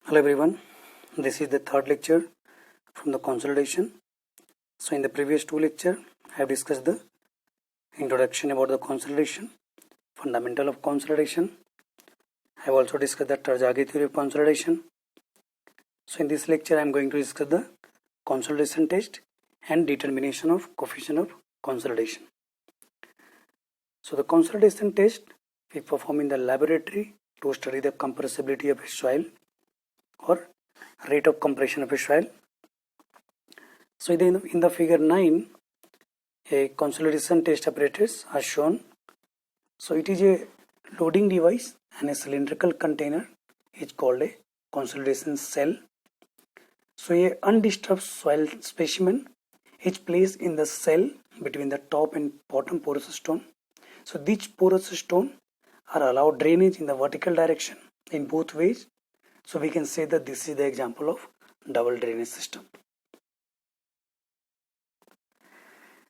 Hello everyone, this is the third lecture from the consolidation. So in the previous two lecture, I have discussed the introduction about the consolidation, fundamental of consolidation. I have also discussed the Tarjagi theory of consolidation. So in this lecture, I am going to discuss the consolidation test and determination of coefficient of consolidation. So the consolidation test we perform in the laboratory to study the compressibility of a soil or rate of compression of a soil. So in the figure 9, a consolidation test apparatus are shown. So it is a loading device and a cylindrical container is called a consolidation cell. So a undisturbed soil specimen is placed in the cell between the top and bottom porous stone. So these porous stone are allowed drainage in the vertical direction in both ways. So we can say that this is the example of double drainage system.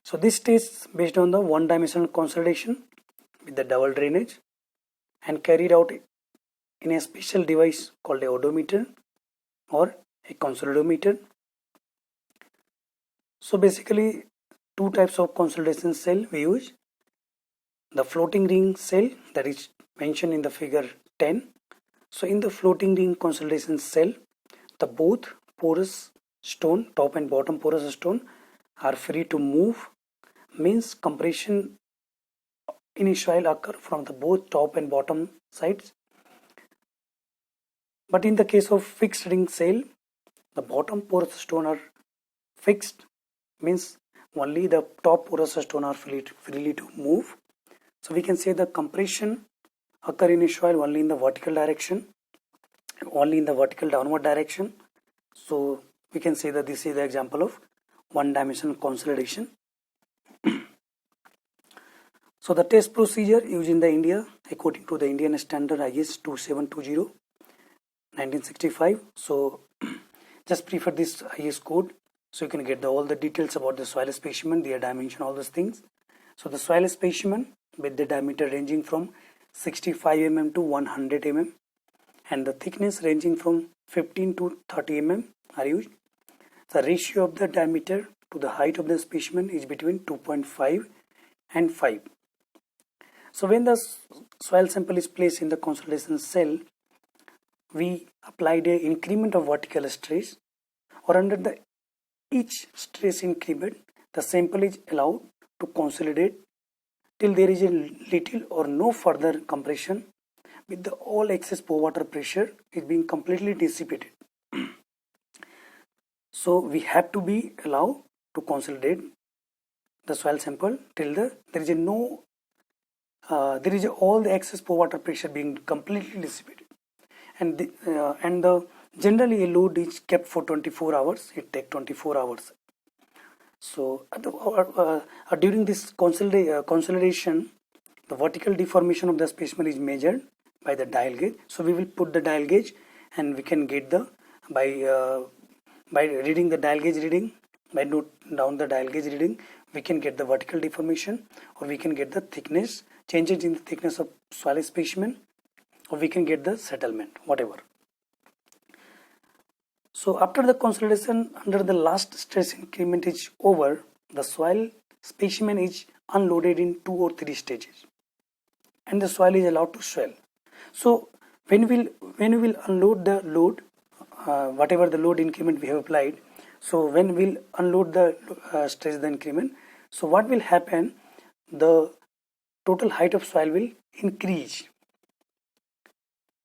So this test based on the one-dimensional consolidation with the double drainage and carried out in a special device called a odometer or a consolidometer. So basically two types of consolidation cell we use. The floating ring cell that is mentioned in the figure 10. So in the floating ring consolidation cell, the both porous stone, top and bottom porous stone, are free to move, means compression in a soil occur from the both top and bottom sides. But in the case of fixed ring cell, the bottom porous stone are fixed, means only the top porous stone are freely to move. So we can say the compression occur in a soil only in the vertical direction, only in the vertical downward direction. So we can say that this is the example of one-dimensional consolidation. So the test procedure used in the India according to the Indian standard IS 2720 1965. So just prefer this IS code so you can get all the details about the soil specimen, their dimension, all those things. So the soil specimen with the diameter ranging from 65 mm to 100 mm and the thickness ranging from 15 to 30 mm are used. The ratio of the diameter to the height of the specimen is between 2.5 and 5. So when the soil sample is placed in the consolidation cell, we applied an increment of vertical stress, or under the each stress increment, the sample is allowed to consolidate till there is a little or no further compression with the all excess pore water pressure is being completely dissipated. So we have to be allowed to consolidate the soil sample till there is all the excess pore water pressure being completely dissipated, and generally a load is kept for 24 hours. It takes 24 hours. So during this consolidation, the vertical deformation of the specimen is measured by the dial gauge. So we will put the dial gauge, and we can get the by reading the dial gauge reading, by note down the dial gauge reading, we can get the vertical deformation, or we can get the thickness, changes in the thickness of soil specimen, or we can get the settlement, whatever. So after the consolidation, under the last stress increment is over, the soil specimen is unloaded in 2 or 3 stages, and the soil is allowed to swell. So when we will unload the load, whatever the load increment we have applied, so when we'll unload the stress the increment, so what will happen, the total height of soil will increase,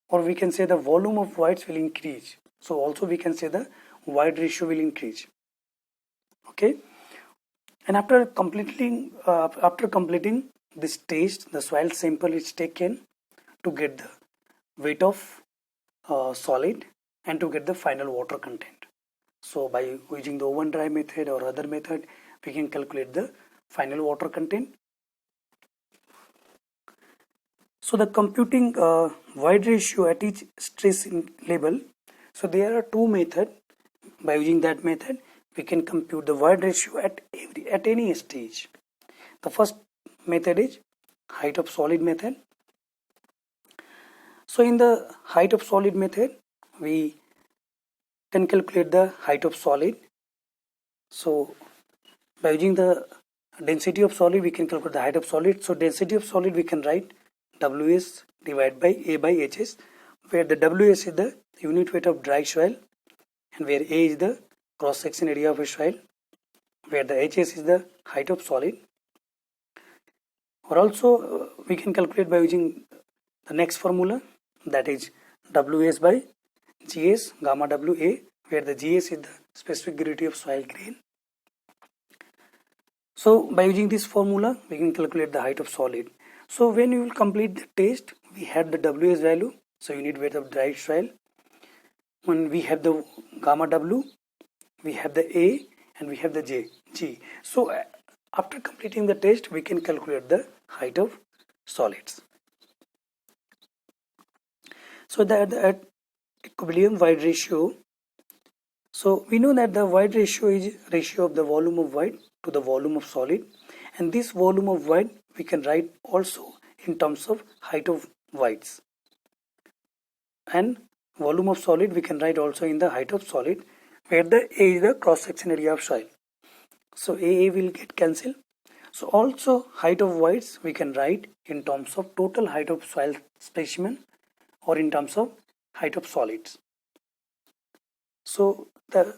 or we can say the volume of voids will increase. So also we can say the void ratio will increase. Okay, and after completing this test, the soil sample is taken to get the weight of solid and to get the final water content. So by using the oven dry method or other method, we can calculate the final water content. So the computing void ratio at each stress level. So there are two methods. By using that method, we can compute the void ratio at any stage. The first method is height of solid method. So in the height of solid method, we can calculate the height of solid. So by using the density of solid, we can calculate the height of solid. So density of solid, we can write Ws divided by A by Hs, where the Ws is the unit weight of dry soil, and where A is the cross section area of a soil, where the Hs is the height of solid. Or also we can calculate by using the next formula, that is Ws by Gs gamma Wa, where the Gs is the specific gravity of soil grain. So by using this formula, we can calculate the height of solid. So when you will complete the test, we have the Ws value, so unit weight of dry soil. When we have the gamma W, we have the A, and we have the G. So after completing the test, we can calculate the height of solids. So that at equilibrium void ratio, so we know that the void ratio is ratio of the volume of void to the volume of solid, and this volume of void we can write also in terms of height of voids, and volume of solid we can write also in the height of solid, where the A is the cross section area of soil. So A will get cancelled. So also height of voids we can write in terms of total height of soil specimen or in terms of height of solids. So the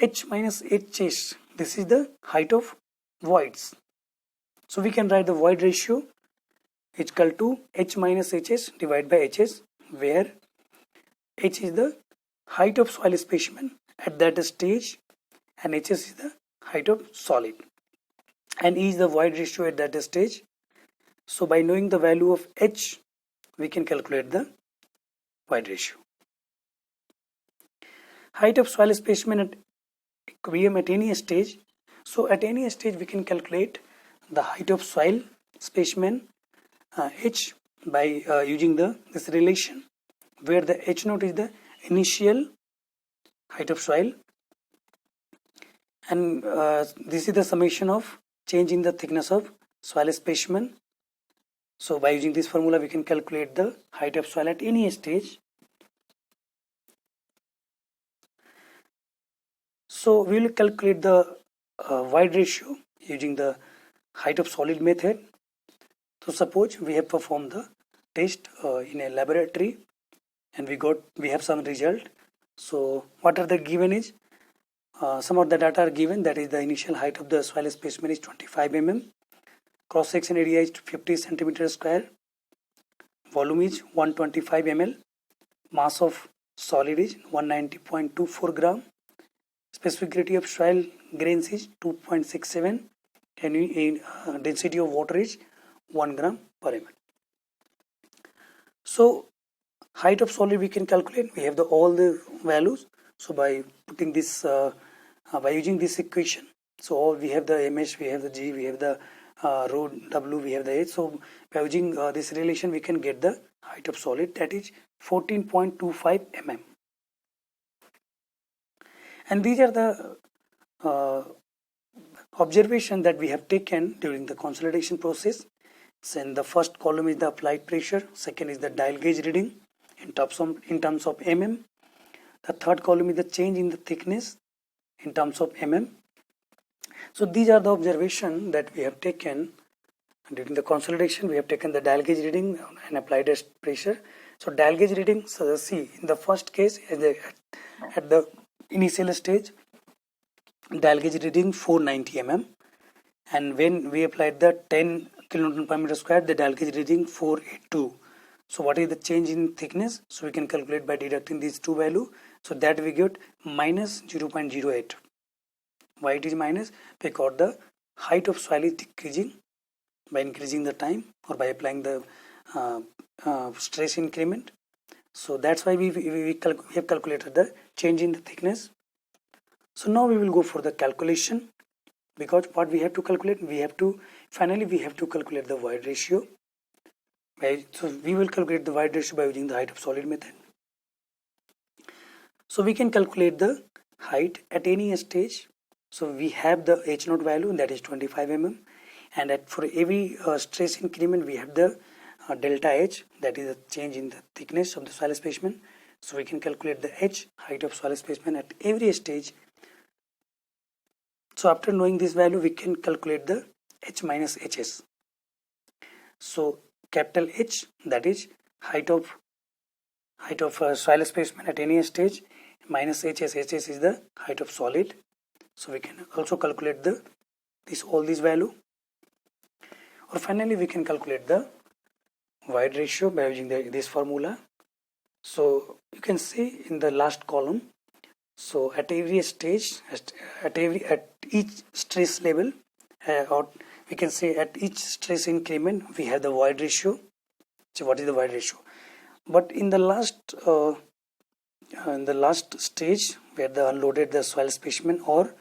H minus Hs, this is the height of voids. So we can write the void ratio is equal to H minus Hs divided by Hs, where H is the height of soil specimen at that stage and Hs is the height of solid, and E is the void ratio at that stage. So by knowing the value of H, we can calculate the void ratio. Height of soil specimen at equilibrium at any stage. So at any stage we can calculate the height of soil specimen H by using this relation, where the H naught is the initial height of soil, and this is the summation of change in the thickness of soil specimen. So by using this formula we can calculate the height of soil at any stage. So we will calculate the void ratio using the height of solid method. So suppose we have performed the test in a laboratory and we have some result. So what are the given is, some of the data are given, that is the initial height of the soil specimen is 25 mm, cross section area is 50 centimeter square, volume is 125 ml, mass of solid is 190.24 gram, specific gravity of soil grains is 2.67, and density of water is 1 gram per ml. So height of solid we can calculate, we have all the values. So by putting this by using this equation, so we have the ms, we have the g, we have the rho w, we have the h. So by using this relation we can get the height of solid, that is 14.25 mm. And these are the observation that we have taken during the consolidation process. So in the first column is the applied pressure, second is the dial gauge reading in terms of mm, the third column is the change in the thickness in terms of mm. So these are the observation that we have taken during the consolidation. We have taken the dial gauge reading and applied pressure. So dial gauge reading, so see in the first case at the initial stage, dial gauge reading 490 mm, and when we applied the 10 kilonewton per meter square, the dial gauge reading 482. So what is the change in thickness? So we can calculate by deducting these two values. So that we get minus 0.08. Why it is minus? Because the height of soil is decreasing by increasing the time or by applying the stress increment. So that's why we have calculated the change in the thickness. So now we will go for the calculation, because what we have to calculate, finally we have to calculate the void ratio. So we will calculate the void ratio by using the height of solid method. So we can calculate the height at any stage. So we have the H naught value, that is 25 mm, and for every stress increment we have the delta H, that is the change in the thickness of the soil specimen. So we can calculate the H, height of soil specimen at every stage. So after knowing this value, we can calculate the H minus HS. So capital H, that is height of soil specimen at any stage, minus HS. HS is the height of solid. So we can also calculate all these value. Or finally, we can calculate the void ratio by using this formula. So you can see in the last column. So at every stage, at each stress level, or we can say at each stress increment, we have the void ratio. So what is the void ratio? But in the last stage, where the unloaded the soil specimen or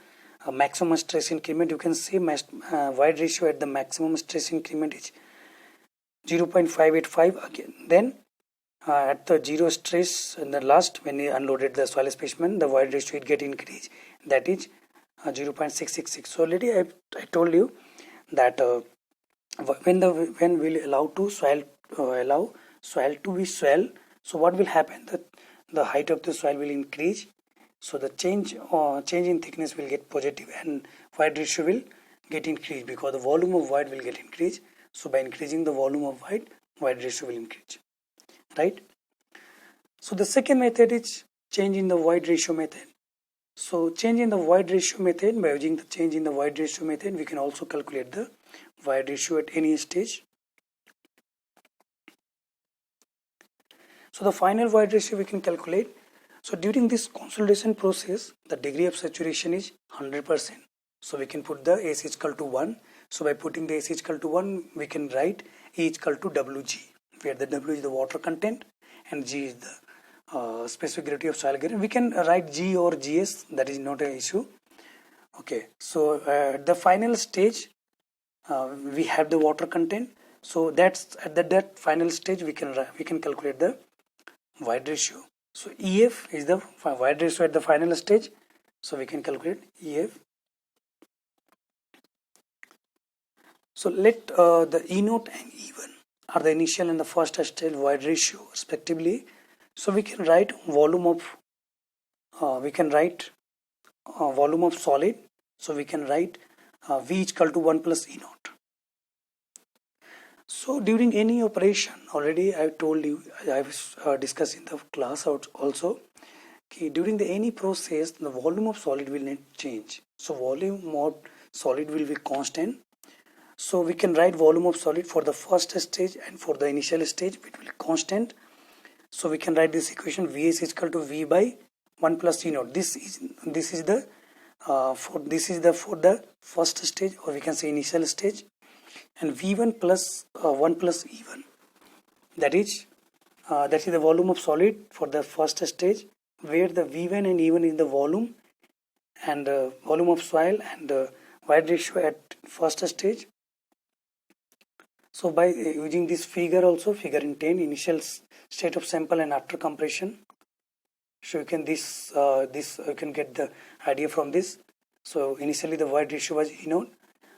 maximum stress increment, you can see void ratio at the maximum stress increment is 0.585 again. Then at the zero stress in the last, when we unloaded the soil specimen, the void ratio it get increased, that is 0.666. So already I told you that when we allow soil to be swell, so what will happen? The height of the soil will increase, so the change in thickness will get positive and void ratio will get increased because the volume of void will get increased. So by increasing the volume of void ratio will increase, right? So the second method is change in the void ratio method. So change in the void ratio method, by using the change in the void ratio method, we can also calculate the void ratio at any stage. So the final void ratio we can calculate. So during this consolidation process, the degree of saturation is 100%. So we can put the S is equal to 1. So by putting the S is equal to 1, we can write E is equal to Wg, where the W is the water content and G is the specific gravity of soil gradient. We can write G or GS, that is not an issue. Okay, so the final stage, we have the water content. So that's at that final stage we can calculate the void ratio. So EF is the void ratio at the final stage. So we can calculate EF. So let the E naught and E1 are the initial and the first stage void ratio respectively. So we can write volume of solid. So we can write V is equal to 1 plus E naught. So during any operation, already I told you, I was discussed in the class also, okay, during any process, the volume of solid will not change. So volume of solid will be constant. So we can write volume of solid for the first stage and for the initial stage, it will be constant. So we can write this equation, Vs is equal to V by 1 plus E naught. This is the for the first stage, or we can say initial stage, and V1 plus 1 plus E1. That is the volume of solid for the first stage, where the V1 and E1 is the volume and volume of soil and void ratio at first stage. So by using this figure also, figure in 10, initial state of sample and after compression. So you can you can get the idea from this. So initially the void ratio was E naught.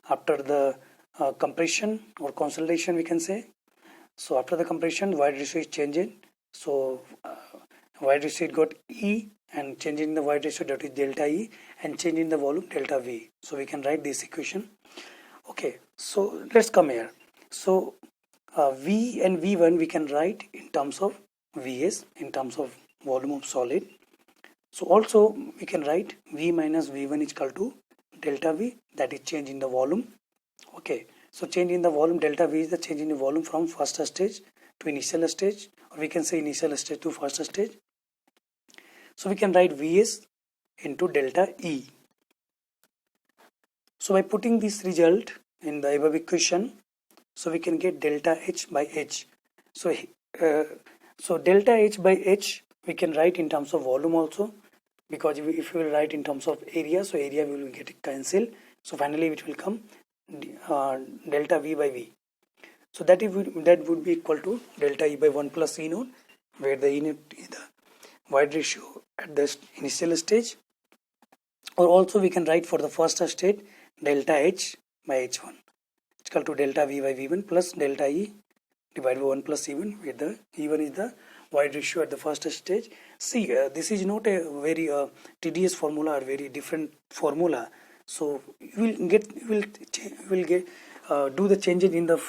After the compression or consolidation, we can say. So after the compression, void ratio is changing. So void ratio got E, and changing the void ratio, that is delta E, and changing the volume delta V. So we can write this equation. Okay, so let's come here. So V and V1 we can write in terms of Vs, in terms of volume of solid. So also we can write V minus V1 is equal to delta V, that is change in the volume. Okay, so change in the volume, delta V is the change in the volume from first stage to initial stage, or we can say initial stage to first stage. So we can write Vs into delta E. So by putting this result in the above equation, so we can get delta H by H. So delta H by H we can write in terms of volume also, because if we will write in terms of area, so area will get cancelled. So finally it will come delta V by V. So that would be equal to delta E by 1 plus E naught, where the E naught is the void ratio at the initial stage. Or also we can write for the first state delta H by H1 is equal to delta V by V1 plus delta E divided by 1 plus E1, where the E1 is the void ratio at the first stage. See, this is not a very tedious formula or very different formula. So you will get do the changes in the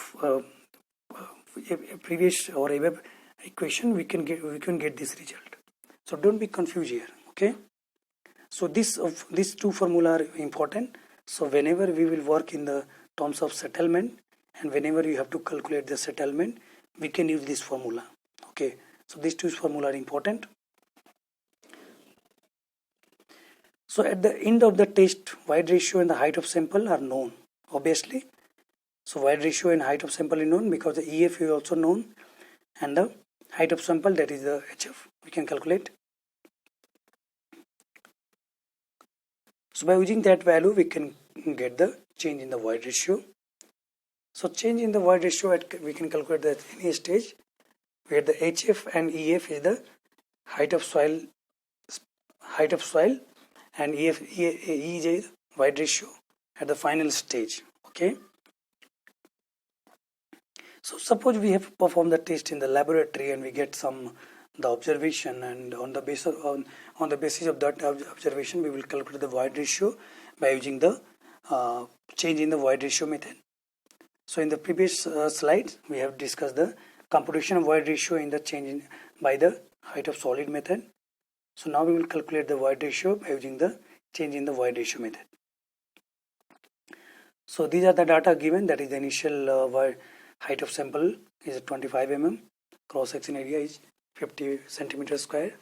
previous or above equation. We can get this result. So don't be confused here. Okay. So these two formula are important. So whenever we will work in the terms of settlement, and whenever you have to calculate the settlement, we can use this formula. Okay. So these two formula are important. So at the end of the test, wide ratio and the height of sample are known, obviously. So wide ratio and height of sample is known because the EF is also known, and the height of sample, that is the HF, we can calculate. So by using that value, we can get the change in the wide ratio. So change in the wide ratio, we can calculate that at any stage, where the HF and EF is the height of soil, and E is a wide ratio at the final stage. Okay. So suppose we have performed the test in the laboratory and we get the observation, and on the basis of that observation, we will calculate the wide ratio by using the change in the wide ratio method. So in the previous slide, we have discussed the computation of wide ratio in the change by the height of solid method. So now we will calculate the wide ratio by using the change in the wide ratio method. So these are the data given, that is the initial height of sample is 25 mm, cross section area is 50 centimeter square,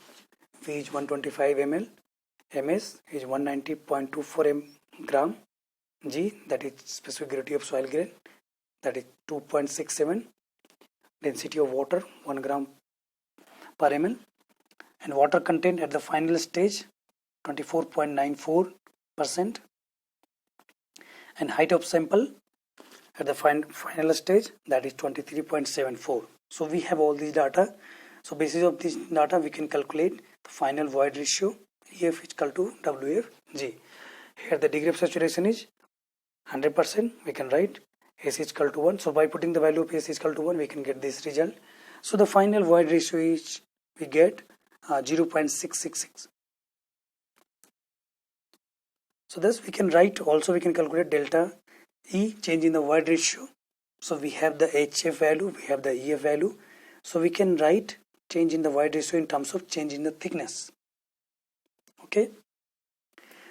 V is 125 ml, MS is 190.24 gram, G, that is specific gravity of soil grain, that is 2.67, density of water 1 gram per ml, and water content at the final stage 24.94%, and height of sample at the final stage, that is 23.74. So we have all these data. So basis of this data, we can calculate the final void ratio, EF is equal to WFG. Here the degree of saturation is 100%, we can write S is equal to 1. So by putting the value of S is equal to 1, we can get this result. So the final void ratio is, we get 0.666. So thus we can write, also we can calculate delta E, change in the void ratio. So we have the HF value, we have the EF value. So we can write change in the void ratio in terms of change in the thickness. Okay.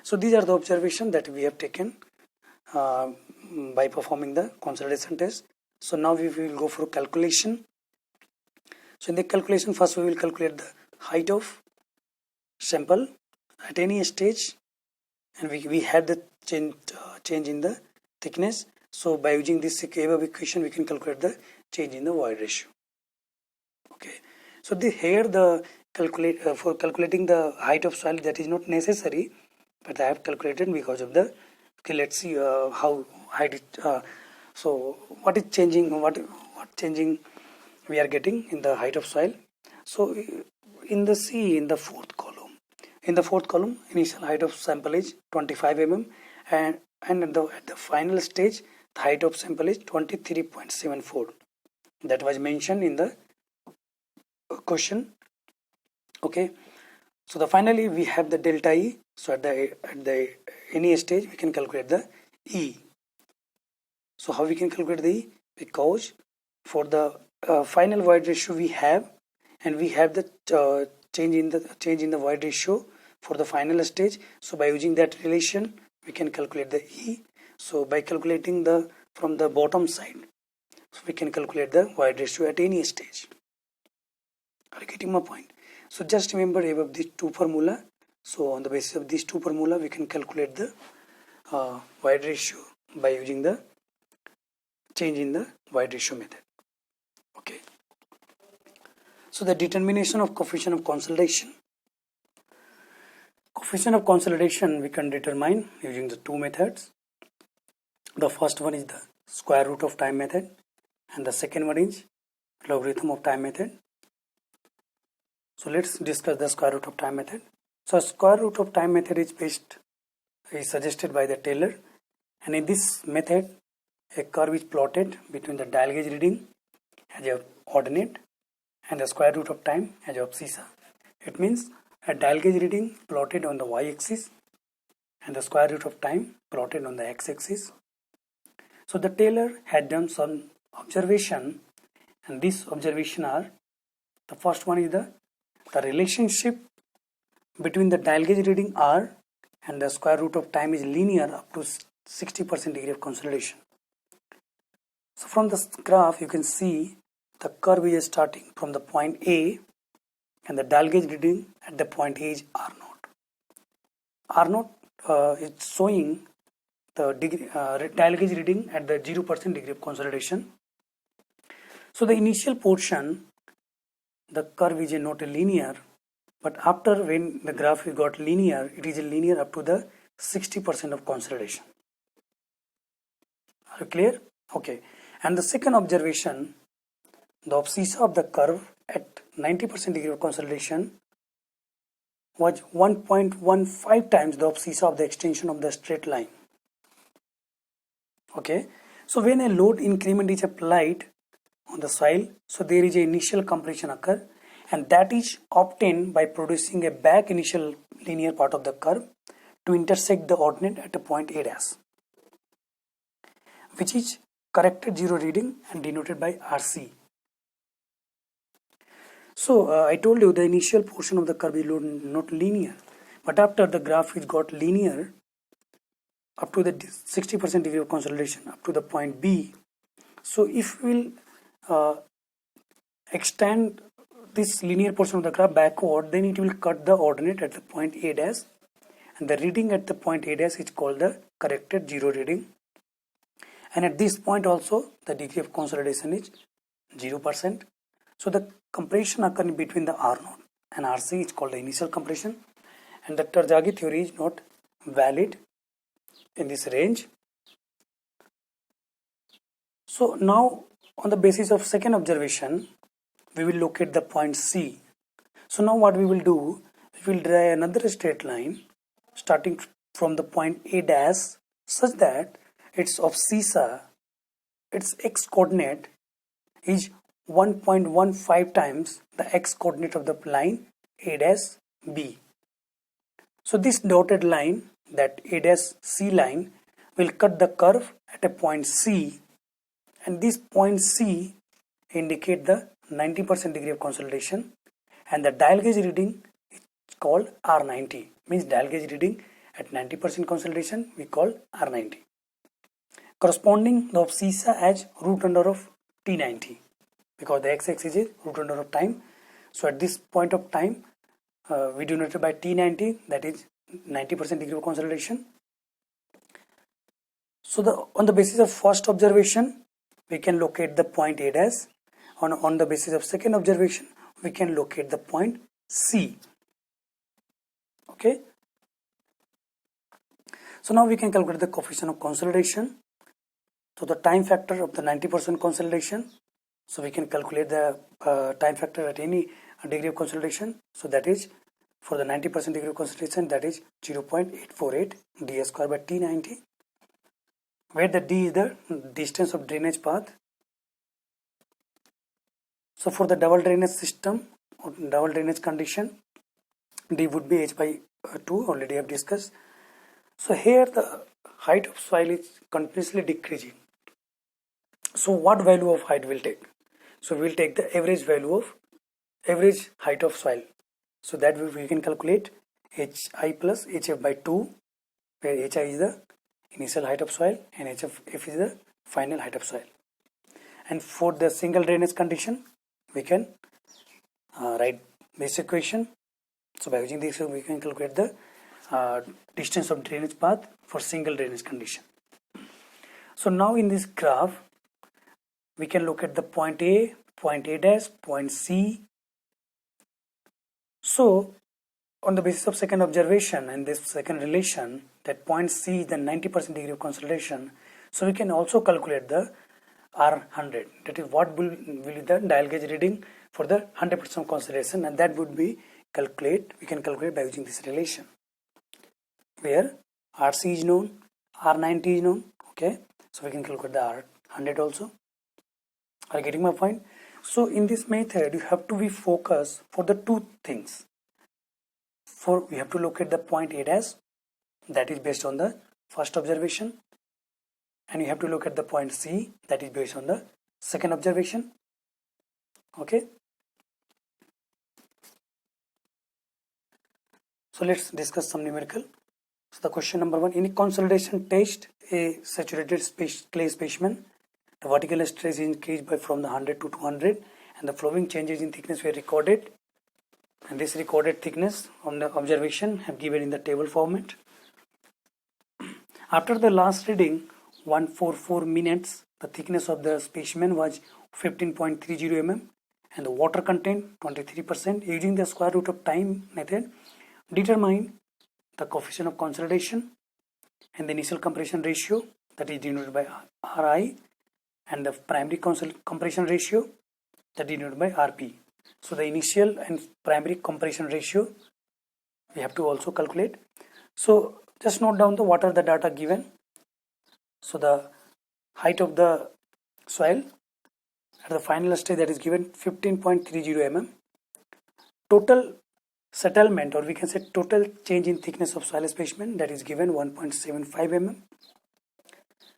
So these are the observations that we have taken by performing the consolidation test. So now we will go for calculation. So in the calculation, first we will calculate the height of sample at any stage, and we had the change in the thickness. So by using this above equation, we can calculate the change in the void ratio. Okay. So here the for calculating the height of soil, that is not necessary, but I have calculated because of the. Okay, let's see how height it. So what is changing? What changing we are getting in the height of soil? So in the fourth column. In the fourth column, initial height of sample is 25 mm, and at the final stage, the height of sample is 23.74. That was mentioned in the question. Okay. So finally we have the delta E. So at the any stage, we can calculate the E. So how we can calculate the E? Because for the final void ratio we have, and we have the change in the void ratio for the final stage. So by using that relation, we can calculate the E. So by calculating from the bottom side, so we can calculate the void ratio at any stage. Are you getting my point? So just remember above these two formula. So on the basis of these two formula, we can calculate the void ratio by using the change in the void ratio method. Okay. So the determination of coefficient of consolidation. Coefficient of consolidation we can determine using the two methods. The first one is the square root of time method, and the second one is logarithm of time method. So let's discuss the square root of time method. So square root of time method is suggested by the Taylor, and in this method a curve is plotted between the dial gauge reading as a ordinate and the square root of time as abscissa. It means a dial gauge reading plotted on the y-axis and the square root of time plotted on the x-axis. So the Taylor had done some observation, and these observation are, the first one is the relationship between the dial gauge reading R and the square root of time is linear up to 60% degree of consolidation. So from this graph you can see the curve is starting from the point A and the dial gauge reading at the point A is R naught. R naught is showing the dial gauge reading at the 0% degree of consolidation. So the initial portion, the curve is not linear, but after when the graph got linear, it is linear up to the 60% of consolidation. Are you clear? Okay. And the second observation, the abscissa of the curve at 90% degree of consolidation was 1.15 times the abscissa of the extension of the straight line. Okay. So when a load increment is applied on the soil, so there is an initial compression occur, and that is obtained by producing a back initial linear part of the curve to intersect the ordinate at a point A dash, which is corrected zero reading and denoted by RC. So I told you the initial portion of the curve is not linear, but after the graph is got linear up to the 60% degree of consolidation up to the point B. So if we will extend this linear portion of the graph backward, then it will cut the ordinate at the point A dash, and the reading at the point A dash is called the corrected zero reading. And at this point also the degree of consolidation is 0%. So the compression occurring between the R naught and RC is called the initial compression, and the Terzaghi theory is not valid in this range. So now on the basis of second observation, we will locate the point C. So now what we will do, we will draw another straight line starting from the point A dash such that its abscissa, its x coordinate is 1.15 times the x coordinate of the line A dash B. So this dotted line, that A dash C line, will cut the curve at a point C, and this point C indicate the 90% degree of consolidation, and the dial gauge reading is called R90, means dial gauge reading at 90% consolidation we call R90, corresponding the abscissa as root under of T90, because the x-axis is root under of time. So at this point of time we denote it by T90, that is 90% degree of consolidation. So on the basis of first observation we can locate the point A dash. On the basis of second observation we can locate the point C. Okay. So now we can calculate the coefficient of consolidation. So the time factor of the 90% consolidation. So we can calculate the time factor at any degree of consolidation. So that is for the 90% degree of consolidation, that is 0.848 d square by T90, where the d is the distance of drainage path. So for the double drainage system or double drainage condition, d would be h by 2, already I have discussed. So here the height of soil is continuously decreasing. So what value of height will take? So we will take the average value of average height of soil. So that we can calculate hi plus hf by 2, where hi is the initial height of soil and hf is the final height of soil. And for the single drainage condition, we can write this equation. So by using this we can calculate the distance of drainage path for single drainage condition. So now in this graph we can look at the point A dash, point C. So on the basis of second observation and this second relation, that point C is the 90% degree of consolidation, so we can also calculate the R100, that is what will be the dial gauge reading for the 100% consolidation, and that would be we can calculate by using this relation, where RC is known, R90 is known. Okay, so we can calculate the R100 also. Are you getting my point? So in this method you have to be focused for the two things. we have to locate the point A dash, that is based on the first observation, and you have to look at the point C, that is based on the second observation. Okay, so let's discuss some numerical. So the question number 1, in a consolidation test, a saturated clay specimen, the vertical stress is increased by from the 100 to 200, and the following changes in thickness were recorded, and this recorded thickness on the observation have given in the table format. After the last reading 144 minutes, the thickness of the specimen was 15.30 mm and the water content 23%. Using the square root of time method, determine the coefficient of consolidation and the initial compression ratio, that is denoted by Ri, and the primary compression ratio, that is denoted by Rp. So the initial and primary compression ratio we have to also calculate. So just note down what are the data given. So the height of the soil at the final stage, that is given 15.30 mm. Total settlement, or we can say total change in thickness of soil specimen, that is given 1.75 mm.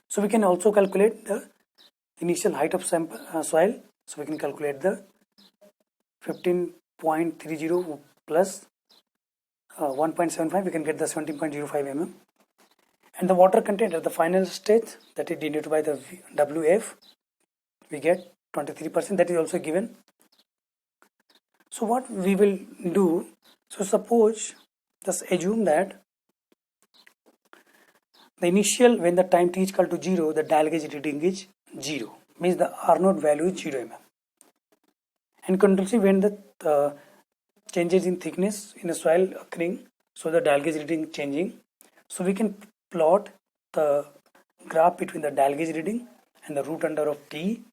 So we can also calculate the initial height of soil. So we can calculate the 15.30 plus 1.75, we can get the 17.05 mm. And the water content at the final stage, that is denoted by the WF, we get 23%, that is also given. So what we will do, so suppose, just assume that the initial, when the time t is equal to 0, the dial gauge reading is 0, means the R0 value is 0 mm. And continuously when the changes in thickness in the soil occurring, so the dial gauge reading changing. So we can plot the graph between the dial gauge reading and the root under of t.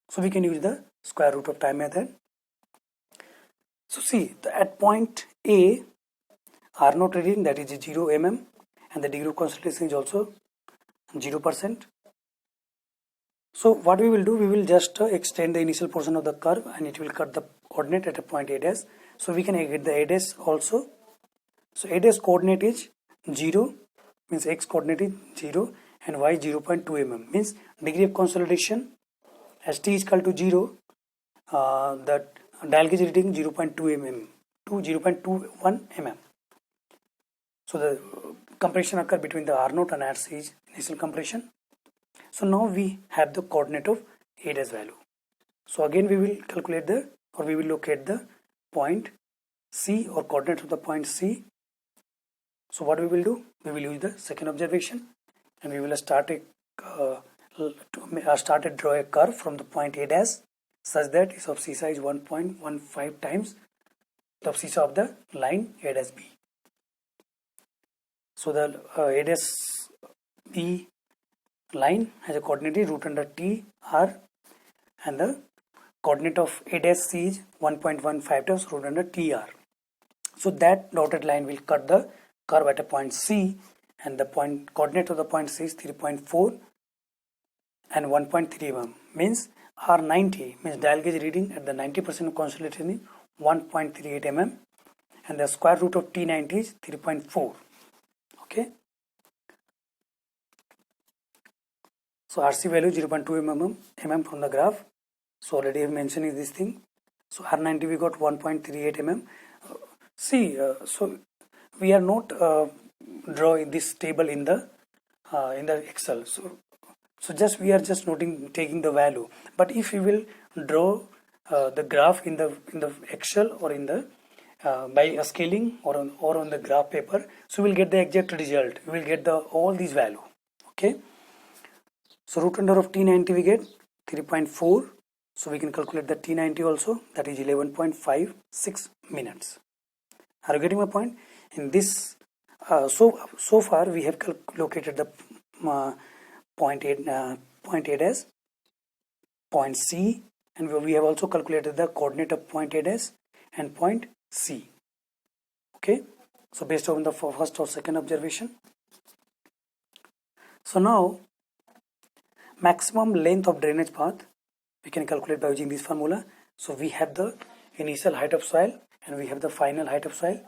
So we can use the square root of time method. So see, at point A, R0 reading, that is 0 mm, and the degree of consolidation is also 0%. So what we will do, we will just extend the initial portion of the curve and it will cut the coordinate at a point A dash. So we can get the A dash also. So A dash coordinate is 0, means x coordinate is 0, and y 0.2 mm, means degree of consolidation as t is equal to 0, the dial gauge reading 0.2 mm to 0.21 mm. So the compression occur between the R0 and RC is initial compression. So now we have the coordinate of A dash value. So again we will calculate we will locate the point C, or coordinate of the point C. So what we will do, we will use the second observation and we will start draw a curve from the point A dash such that its abscissa is 1.15 times the abscissa of the line A dash B. So the A dash B line has a coordinate root under T R, and the coordinate of A dash C is 1.15 times root under TR. So that dotted line will cut the curve at a point C, and the point coordinate of the point C is 3.4 and 1.3 mm, means R90, means dial gauge reading at the 90% consolidation is 1.38 mm, and the square root of T90 is 3.4. Okay. So RC value 0.2 mm from the graph. So already I have mentioned this thing. So R90 we got 1.38 mm. So we are not drawing this table in the Excel. So just we are just taking the value. But if you will draw the graph in the Excel or in the by a scaling or on the graph paper, so we'll get the exact result. We will get all these value. Okay. So root under of T90 we get 3.4. So we can calculate the T90 also, that is 11.56 minutes. Are you getting my point? In this, so far we have located the point A dash, point C, and we have also calculated the coordinate of point A dash and point C. Okay, so based on the first or second observation. So now maximum length of drainage path we can calculate by using this formula. So we have the initial height of soil and we have the final height of soil.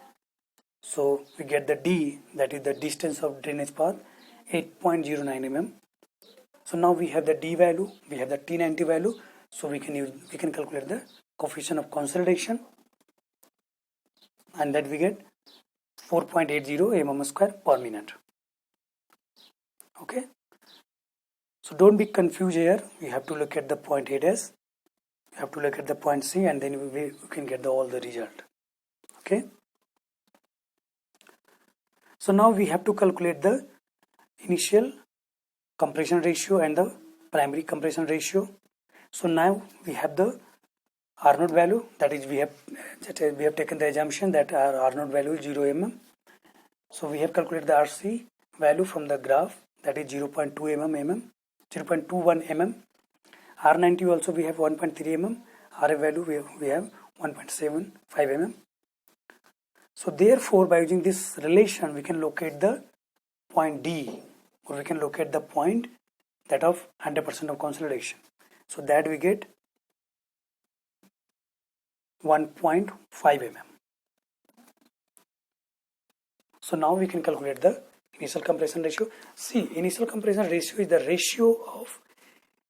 So we get the D, that is the distance of drainage path, 8.09 mm. So now we have the D value, we have the T90 value, so we can calculate the coefficient of consolidation, and that we get 4.80 mm square per minute. Okay, so don't be confused here. We have to look at the point A dash, we have to look at the point C, and then we can get all the result. Okay, so now we have to calculate the initial compression ratio and the primary compression ratio. So now we have the R0 value, that is we have taken the assumption that our R0 value is 0 mm. So we have calculated the RC value from the graph, that is 0.2 mm, 0.21 mm. R90 also we have 1.3 mm. RF value we have 1.75 mm. So therefore, by using this relation, we can locate the point D, or we can locate the point that of 100% of consolidation. So that we get 1.5 mm. So now we can calculate the initial compression ratio. See, initial compression ratio is the ratio of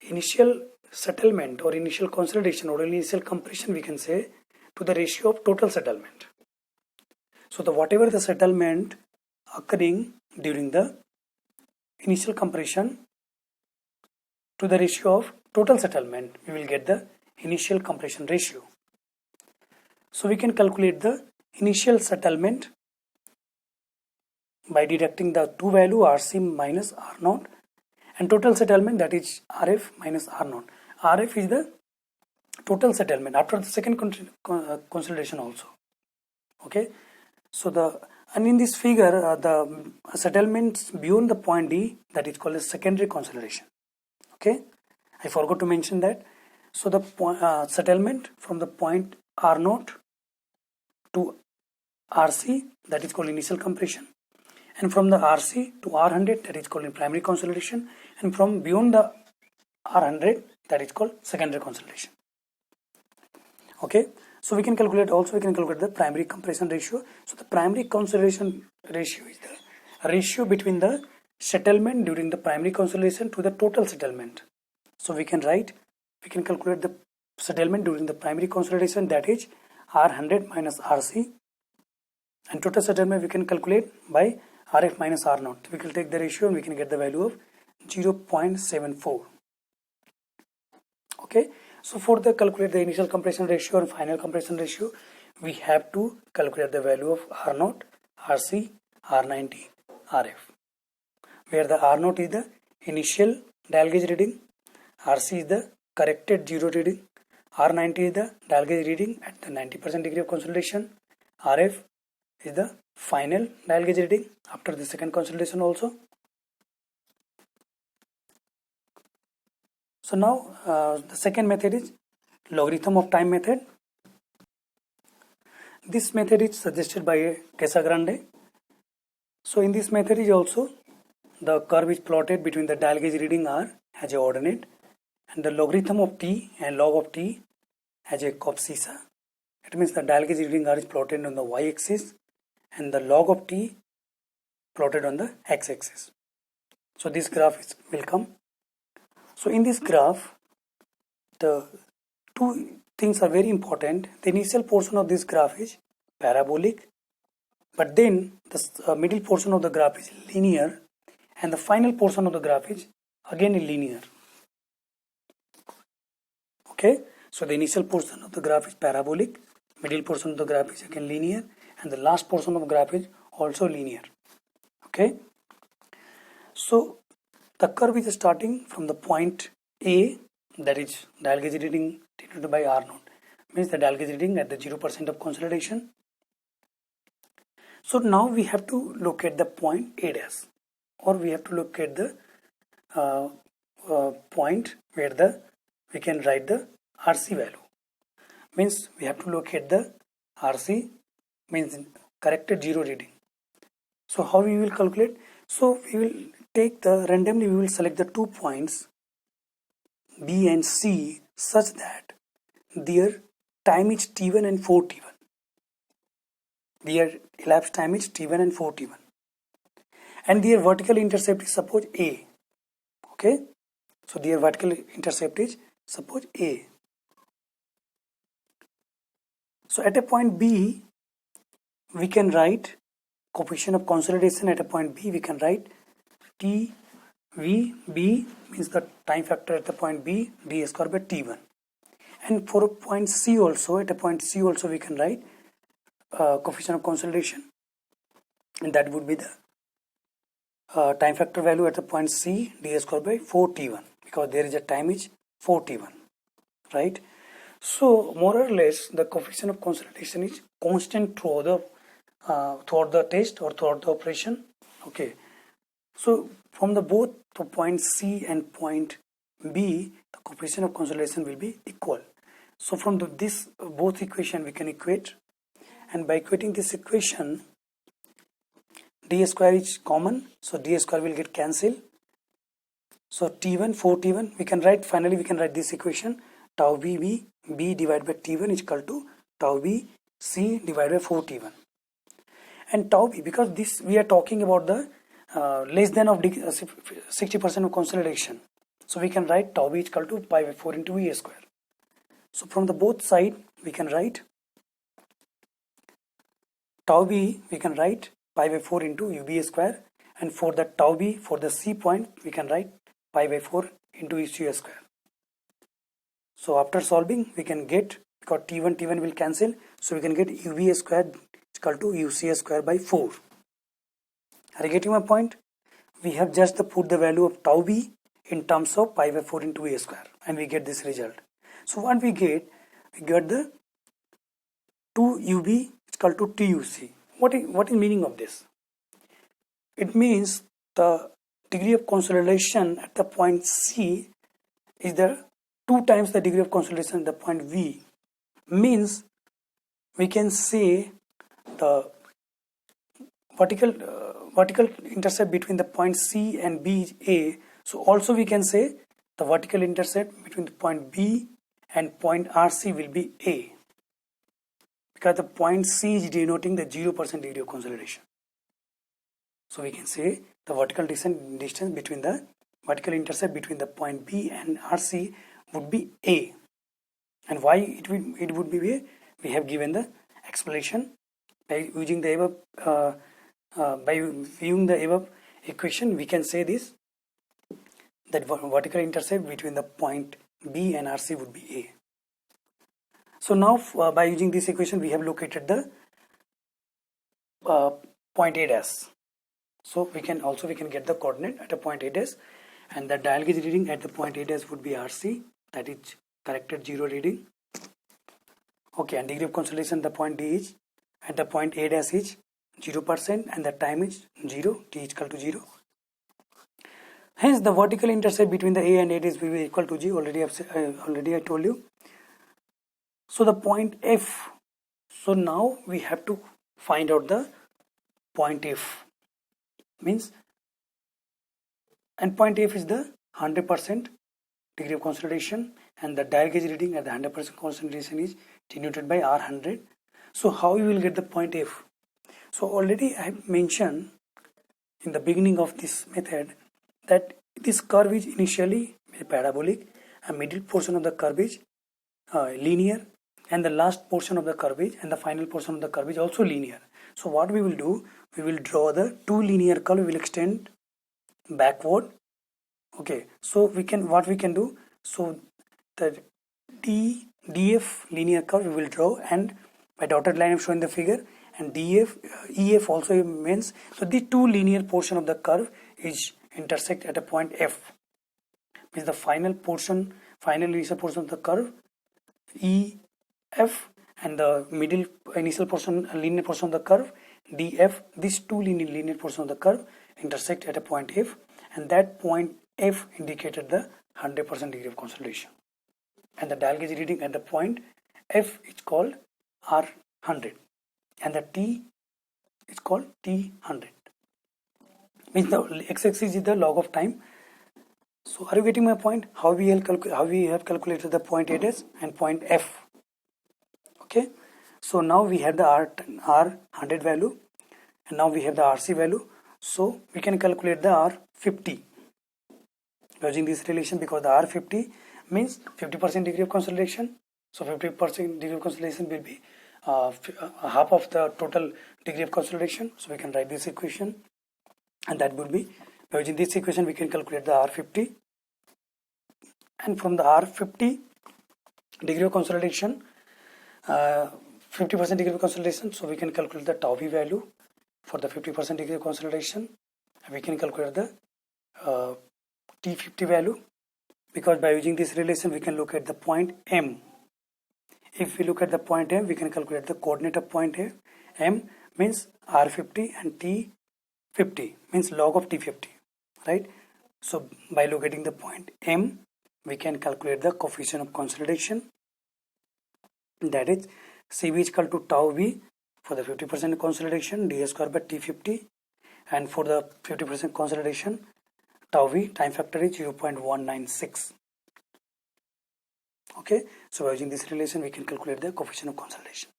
initial settlement or initial consolidation or initial compression, we can say, to the ratio of total settlement. So whatever the settlement occurring during the initial compression to the ratio of total settlement, we will get the initial compression ratio. So we can calculate the initial settlement by deducting the two value RC minus R0, and total settlement, that is RF minus R0. RF is the total settlement after the second consolidation also. Okay, so and in this figure the settlements beyond the point D, that is called as secondary consolidation. Okay, I forgot to mention that. So the settlement from the point R0 to RC, that is called initial compression, and from the RC to R100, that is called primary consolidation, and from beyond the R100, that is called secondary consolidation. Okay, so we can calculate the primary compression ratio. So the primary consolidation ratio is the ratio between the settlement during the primary consolidation to the total settlement. So we can calculate the settlement during the primary consolidation, that is R100 minus RC, and total settlement we can calculate by RF minus R0. We can take the ratio and we can get the value of 0.74. Okay, so for the calculate the initial compression ratio and final compression ratio, we have to calculate the value of R0, RC, R90, RF, where the R0 is the initial dial gauge reading, RC is the corrected zero reading, R90 is the dial gauge reading at the 90% degree of consolidation, RF is the final dial gauge reading after the second consolidation also. So now the second method is logarithm of time method. This method is suggested by Casagrande. So in this method is also the curve is plotted between the dial gauge reading R as a ordinate, and the logarithm of t and log of t as a abscissa. It means the dial gauge reading R is plotted on the y-axis and the log of t plotted on the x-axis. So this graph will come. So in this graph, the two things are very important. The initial portion of this graph is parabolic, but then the middle portion of the graph is linear, and the final portion of the graph is again linear. Okay, so the initial portion of the graph is parabolic, middle portion of the graph is again linear, and the last portion of the graph is also linear. Okay, so the curve is starting from the point A, that is dial gauge reading denoted by R0, means the dial gauge reading at the 0% of consolidation. So now we have to locate the point A dash, or we have to locate the point where we can write the RC value. Means we have to locate the RC, means corrected zero reading. So how we will calculate? So we will take the randomly, we will select the 2 points B and C such that their time is T1 and 4T1. Their elapsed time is t1 and 4t1, and their vertical intercept is suppose a. Okay, so their vertical intercept is suppose a. So at a point B, we can write coefficient of consolidation at a point B. We can write t v b means the time factor at the point B, d square by t1. And for a point C also, at a point C also we can write coefficient of consolidation, and that would be the time factor value at the point C, d square by 4t1, because there is a time is 4t1, right? So more or less the coefficient of consolidation is constant throughout the test or throughout the operation. Okay, so from the both the point C and point B, the coefficient of consolidation will be equal. So from this both equation we can equate, and by equating this equation, d square is common, so d square will get cancelled. So t1 4t1 we can write, finally we can write this equation, tau b divided by t1 is equal to tau b c divided by 4t1. And tau b, because this we are talking about the less than of 60% of consolidation, so we can write tau b is equal to pi by 4 into e square. So from the both side we can write tau b, we can write pi by 4 into ub square, and for the tau b for the C point we can write pi by 4 into uc square. So after solving we can get, because t1 will cancel, so we can get ub square is equal to uc square by 4. Are you getting my point? We have just put the value of tau b in terms of pi by 4 into a square, and we get this result. So what we get the 2ub is equal to tuc. What is meaning of this? It means the degree of consolidation at the point C is the 2 times the degree of consolidation at the point V. Means we can say the vertical intercept between the point C and B is A. So also we can say the vertical intercept between the point B and point RC will be A, because the point C is denoting the 0% degree of consolidation. So we can say the vertical distance between the vertical intercept between the point B and RC would be A. And why it would be A? We have given the explanation by using the above by viewing the above equation. We can say this, that vertical intercept between the point B and RC would be A. So now by using this equation we have located the point A dash. So we can get the coordinate at a point A dash, and the dial gauge reading at the point A dash would be RC, that is corrected 0 reading. Okay, and degree of consolidation the point D is at the point A dash is 0%, and the time is 0, t is equal to 0. Hence the vertical intercept between the A and A dash will be equal to G. Already I told you. So the point F. So now we have to find out the point F. Means, and point F is the 100% degree of consolidation, and the dial gauge reading at the 100% consolidation is denoted by R100. So how you will get the point F? So already I have mentioned in the beginning of this method that this curve is initially parabolic, and middle portion of the curve is linear, and the last portion of the curve is, and the final portion of the curve is also linear. So what we will do, we will draw the two linear curve, we will extend backward. Okay, so what we can do, so the DF linear curve we will draw, and by dotted line I am showing the figure, and EF also means, so the two linear portion of the curve is intersect at a point F, means the final initial portion of the curve EF, and the middle initial portion linear portion of the curve DF. These two linear portion of the curve intersect at a point F, and that point F indicated the 100% degree of consolidation, and the dial gauge reading at the point F is called R100, and the T is called T100. Means the x-axis is the log of time. So are you getting my point? How we have calculated the point A dash and point F? Okay. So now we have the R100 value, and now we have the RC value. So we can calculate the R50 using this relation, because the R50 means 50% degree of consolidation. So 50% degree of consolidation will be half of the total degree of consolidation. So we can write this equation, and that would be, by using this equation we can calculate the R50, and from the R50 degree of consolidation, 50% degree of consolidation, so we can calculate the tau v value for the 50% degree of consolidation. We can calculate the T50 value, because by using this relation we can look at the point M. If we look at the point M, we can calculate the coordinate of point A. M means R50 and T50 means log of T50, right? So by locating the point M, we can calculate the coefficient of consolidation, that is Cv is equal to tau v for the 50% consolidation d square by T50, and for the 50% consolidation tau v time factor is 0.196. Okay, so by using this relation we can calculate the coefficient of consolidation.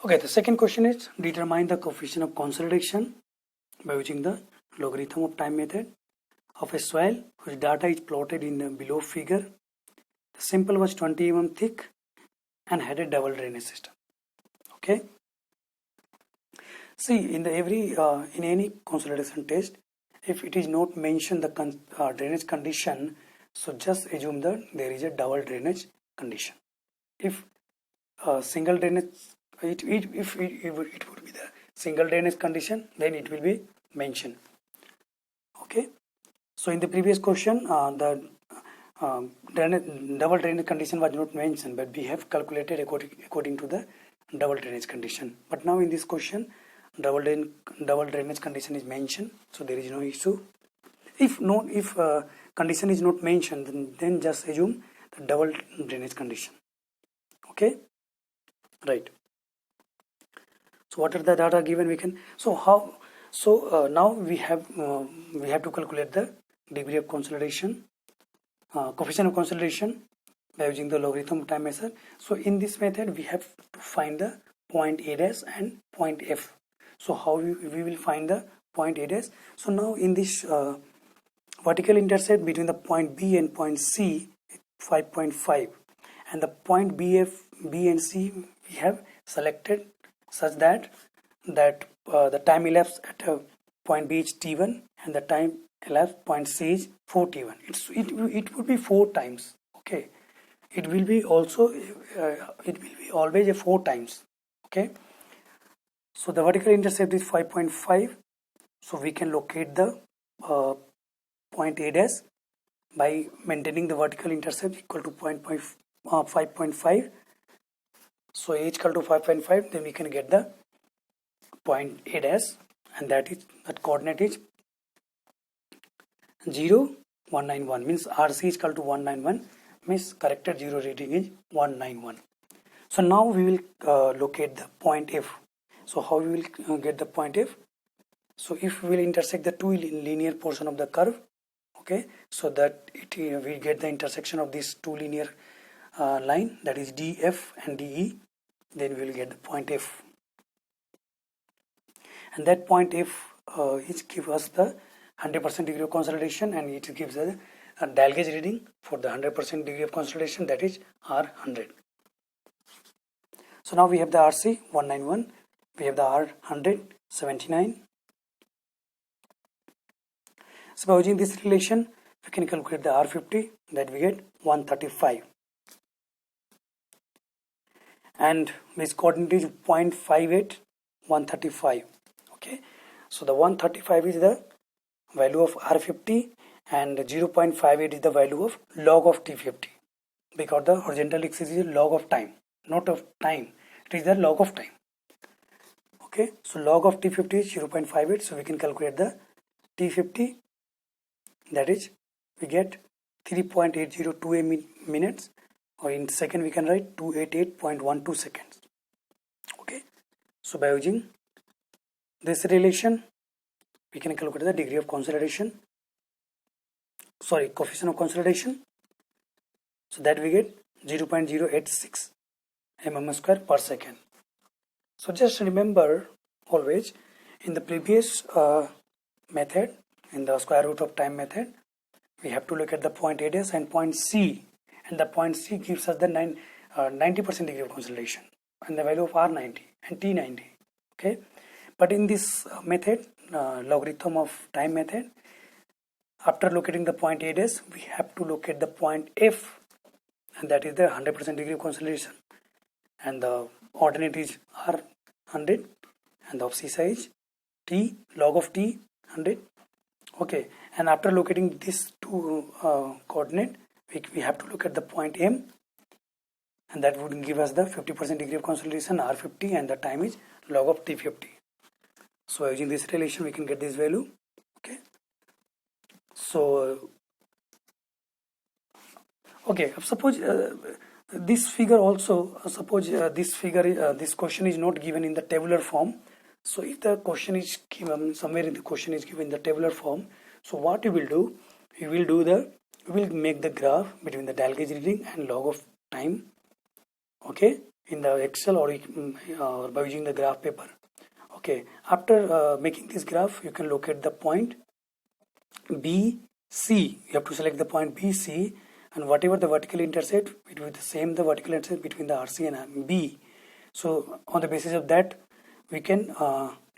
Okay, the second question is determine the coefficient of consolidation by using the logarithm of time method of a soil whose data is plotted in the below figure. The sample was 20 mm thick and had a double drainage system. Okay, see, in any consolidation test, if it is not mentioned the drainage condition, so just assume that there is a double drainage condition. If single drainage, it would be the single drainage condition, then it will be mentioned. Okay, so in the previous question, the double drainage condition was not mentioned, but we have calculated according to the double drainage condition. But now in this question, double drainage condition is mentioned, so there is no issue. If condition is not mentioned, then just assume the double drainage condition. Okay, right. So what are the data given? We can, now we have to calculate the degree of consolidation, coefficient of consolidation by using the logarithm time method. So in this method we have to find the point A dash and point F. So how we will find the point A dash? So now in this vertical intercept between the point B and point C, 5.5, and the point B and C we have selected such that the time elapsed at point B is T1 and the time elapsed point C is 4T1. It would be 4 times. Okay, it will be also always a 4 times. Okay, so the vertical intercept is 5.5, so we can locate the point A dash by maintaining the vertical intercept equal to 5.5. So A is equal to 5.5, then we can get the point A dash, and that coordinate is 0, 191, means RC is equal to 191, means corrected 0 reading is 191. So now we will locate the point F. So how we will get the point F? So if we will intersect the two linear portion of the curve, okay, so that we get the intersection of these two linear line, that is DF and DE, then we will get the point F, and that point F is give us the 100% degree of consolidation, and it gives a dial gauge reading for the 100% degree of consolidation, that is R100. So now we have the RC 191, we have the R100 79. So by using this relation we can calculate the R50, that we get 135, and this coordinate is 0.58, 135. Okay, so the 135 is the value of R50 and 0.58 is the value of log of T50, because the horizontal axis is log of time, not of time, it is the log of time. Okay, so log of T50 is 0.58, so we can calculate the T50, that is we get 3.802 minutes, or in second we can write 288.12 seconds. Okay, so by using this relation we can calculate the degree of consolidation, coefficient of consolidation, so that we get 0.086 mm square per second. So just remember always in the previous method, in the square root of time method, we have to look at the point A dash and point C, and the point C gives us the 90% degree of consolidation and the value of R90 and T90. Okay, but in this method, logarithm of time method, after locating the point A dash, we have to locate the point F, and that is the 100% degree of consolidation, and the ordinate is R100 and the abscissa is T, log of T 100. Okay, and after locating these two coordinate, we have to look at the point M, and that would give us the 50% degree of consolidation R50, and the time is log of T50. So using this relation we can get this value. Okay, so okay, suppose this figure also, suppose this question is not given in the tabular form. So if the question is given somewhere in the question is given in the tabular form, so what you will do, you will make the graph between the dial gauge reading and log of time. Okay, in the Excel or by using the graph paper. Okay, after making this graph, you can locate the point B, C. You have to select the point B, C, and whatever the vertical intercept, it will be the same the vertical intercept between the RC and B. So on the basis of that, we can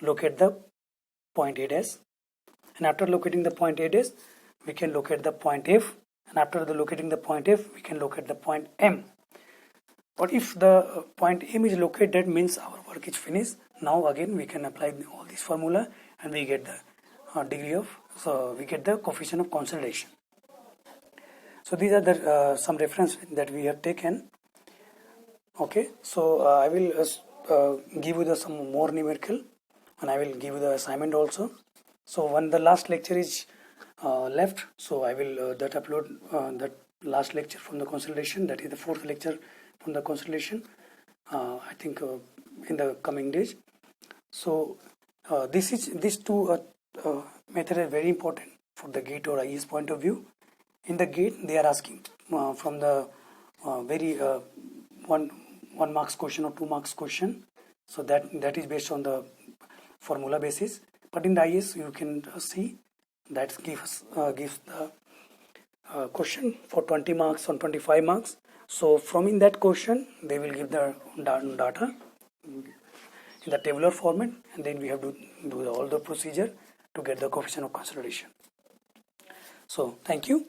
locate the point A dash, and after locating the point A dash, we can locate the point F, and after locating the point F, we can locate the point M. But if the point M is located, that means our work is finished. Now again we can apply all this formula and we get the degree of, so we get the coefficient of consolidation. So these are the some reference that we have taken. Okay, so I will give you some more numerical, and I will give you the assignment also. So when the last lecture is left, so I will upload that last lecture from the consolidation, that is the fourth lecture from the consolidation, I think in the coming days. So these two methods are very important for the GATE or IAS point of view. In the GATE, they are asking from the very one marks question or 2 marks question, so that is based on the formula basis. But in the IAS, you can see that gives the question for 20 marks on 25 marks. So from in that question, they will give the data in the tabular format, and then we have to do all the procedure to get the coefficient of consolidation. So thank you.